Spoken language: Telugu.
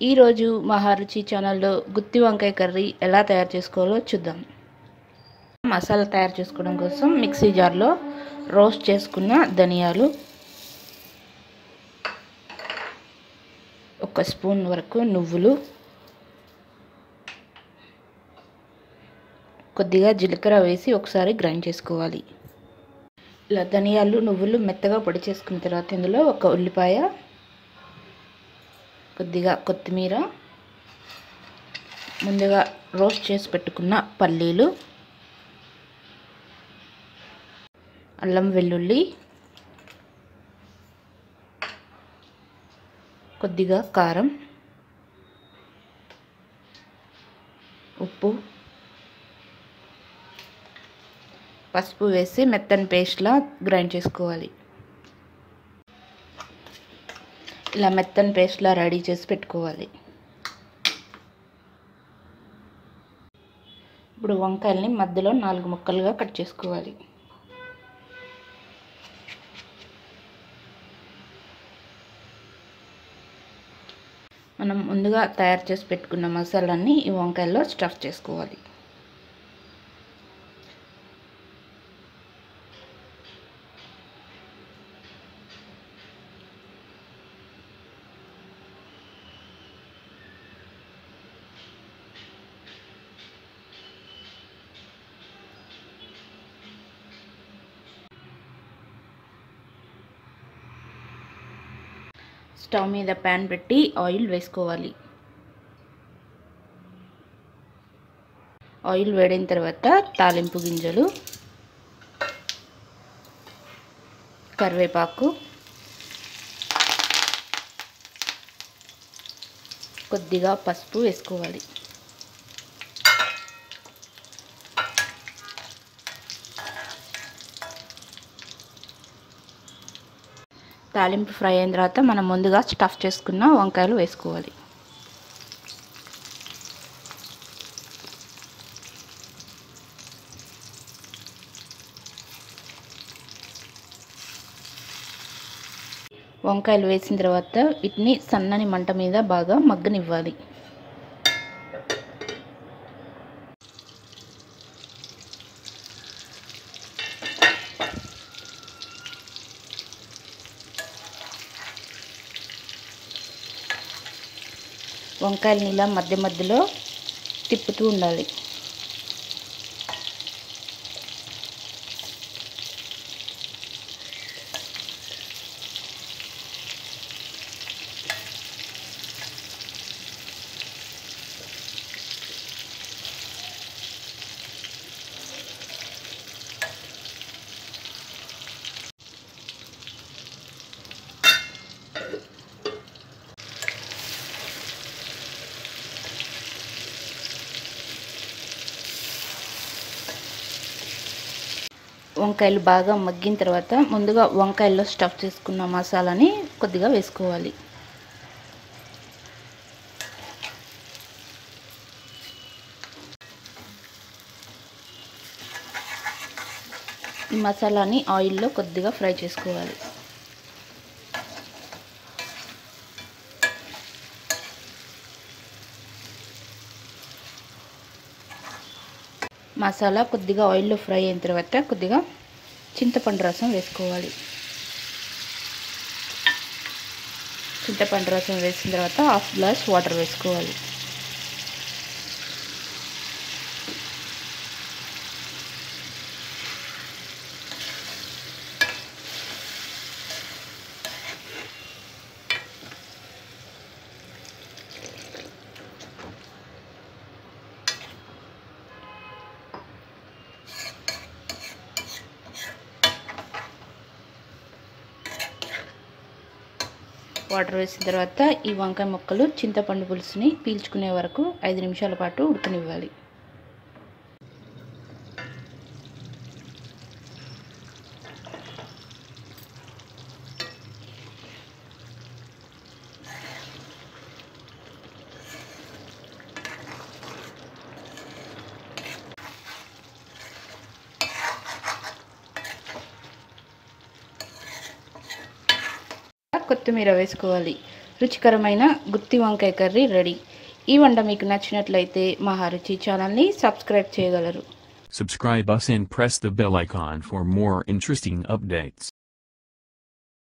ఈరోజు మహారుచి ఛానల్లో గుత్తి వంకాయ కర్రీ ఎలా తయారు చేసుకోవాలో చూద్దాం. మసాలా తయారు చేసుకోవడం కోసం మిక్సీ జార్లో రోస్ట్ చేసుకున్న ధనియాలు, 1 స్పూన్ వరకు నువ్వులు, కొద్దిగా జీలకర్ర వేసి ఒకసారి గ్రైండ్ చేసుకోవాలి. ఇలా ధనియాలు నువ్వులు మెత్తగా పొడి చేసుకున్న తర్వాత ఇందులో 1 ఉల్లిపాయ, కొద్దిగా కొత్తిమీర, ముందుగా రోస్ట్ చేసి పెట్టుకున్న పల్లీలు, అల్లం వెల్లుల్లి, కొద్దిగా కారం, ఉప్పు, పసుపు వేసి మెత్తని పేస్ట్లా గ్రైండ్ చేసుకోవాలి. ఇలా మెత్తని పేస్ట్లా రెడీ చేసి పెట్టుకోవాలి. ఇప్పుడు వంకాయల్ని మధ్యలో 4 ముక్కలుగా కట్ చేసుకోవాలి. మనం ముందుగా తయారు చేసి పెట్టుకున్న మసాలాన్ని ఈ వంకాయల్లో స్టఫ్ చేసుకోవాలి. స్టవ్ మీద ప్యాన్ పెట్టి ఆయిల్ వేసుకోవాలి. ఆయిల్ వేడిన తర్వాత తాలింపు గింజలు, కరివేపాకు, కొద్దిగా పసుపు వేసుకోవాలి. తాలింపు ఫ్రై అయిన తర్వాత మనం ముందుగా స్టఫ్ చేసుకున్న వంకాయలు వేసుకోవాలి. వంకాయలు వేసిన తర్వాత వీటిని సన్నని మంట మీద బాగా మగ్గనివ్వాలి. వంకాయలని ఇలా మధ్య మధ్యలో తిప్పుతూ ఉండాలి. వంకాయలు బాగా మగ్గిన తర్వాత ముందుగా వంకాయల్లో స్టఫ్ చేసుకున్న మసాలాని కొద్దిగా వేసుకోవాలి. ఈ మసాలాని ఆయిల్లో కొద్దిగా ఫ్రై చేసుకోవాలి. మసాలా కొద్దిగా ఆయిల్లో ఫ్రై అయిన తర్వాత కొద్దిగా చింతపండు రసం వేసుకోవాలి. చింతపండు రసం వేసిన తర్వాత 1/2 గ్లాస్ వాటర్ వేసుకోవాలి. వాటర్ వేసిన తర్వాత ఈ వంకాయ ముక్కలు చింతపండు పులుసుని పీల్చుకునే వరకు 5 నిమిషాల పాటు ఉడకనివ్వాలి. కొత్తిమీర వేసుకోవాలి. రుచికరమైన గుత్తి వంకాయ కర్రీ రెడీ. ఈ వంట మీకు నచ్చినట్లయితే మహా రుచి ఛానల్ని సబ్స్క్రైబ్ చేయగలరు. Subscribe us and press the bell icon for more interesting updates.